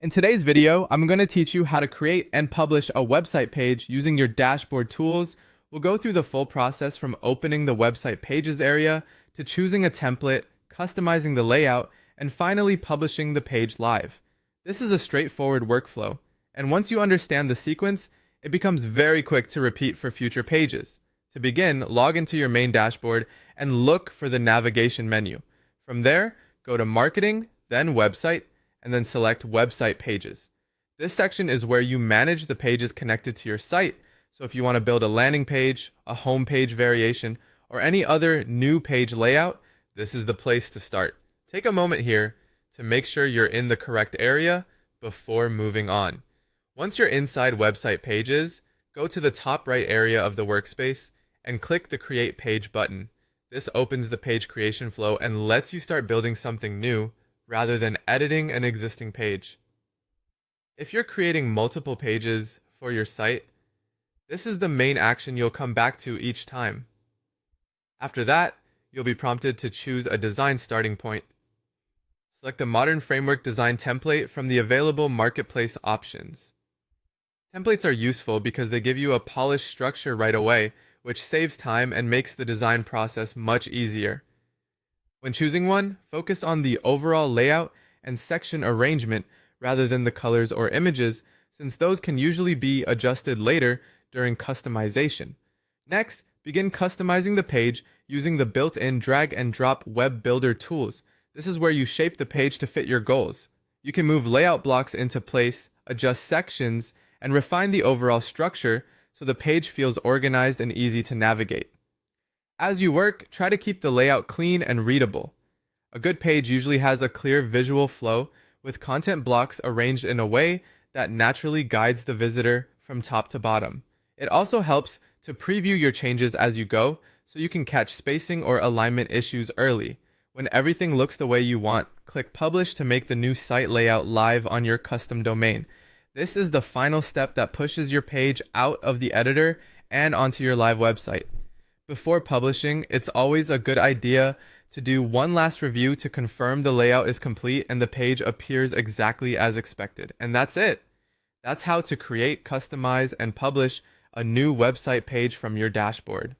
In today's video, I'm going to teach you how to create and publish a website page using your dashboard tools. We'll go through the full process from opening the website pages area to choosing a template, customizing the layout, and finally publishing the page live. This is a straightforward workflow, and once you understand the sequence, it becomes very quick to repeat for future pages. To begin, log into your main dashboard and look for the navigation menu. From there, go to Marketing, then Website, and then select Website Pages. This section is where you manage the pages connected to your site. So if you want to build a landing page, a home page variation, or any other new page layout, this is the place to start. Take a moment here to make sure you're in the correct area before moving on. Once you're inside Website Pages, go to the top right area of the workspace and click the Create Page button. This opens the page creation flow and lets you start building something new rather than editing an existing page. If you're creating multiple pages for your site, this is the main action you'll come back to each time. After that, you'll be prompted to choose a design starting point. Select a modern framework design template from the available marketplace options. Templates are useful because they give you a polished structure right away, which saves time and makes the design process much easier. When choosing one, focus on the overall layout and section arrangement rather than the colors or images, since those can usually be adjusted later during customization. Next, begin customizing the page using the built-in drag and drop web builder tools. This is where you shape the page to fit your goals. You can move layout blocks into place, adjust sections, and refine the overall structure so the page feels organized and easy to navigate. As you work, try to keep the layout clean and readable. A good page usually has a clear visual flow with content blocks arranged in a way that naturally guides the visitor from top to bottom. It also helps to preview your changes as you go so you can catch spacing or alignment issues early. When everything looks the way you want, click Publish to make the new site layout live on your custom domain. This is the final step that pushes your page out of the editor and onto your live website. Before publishing, it's always a good idea to do one last review to confirm the layout is complete and the page appears exactly as expected. And that's it. That's how to create, customize, and publish a new website page from your dashboard.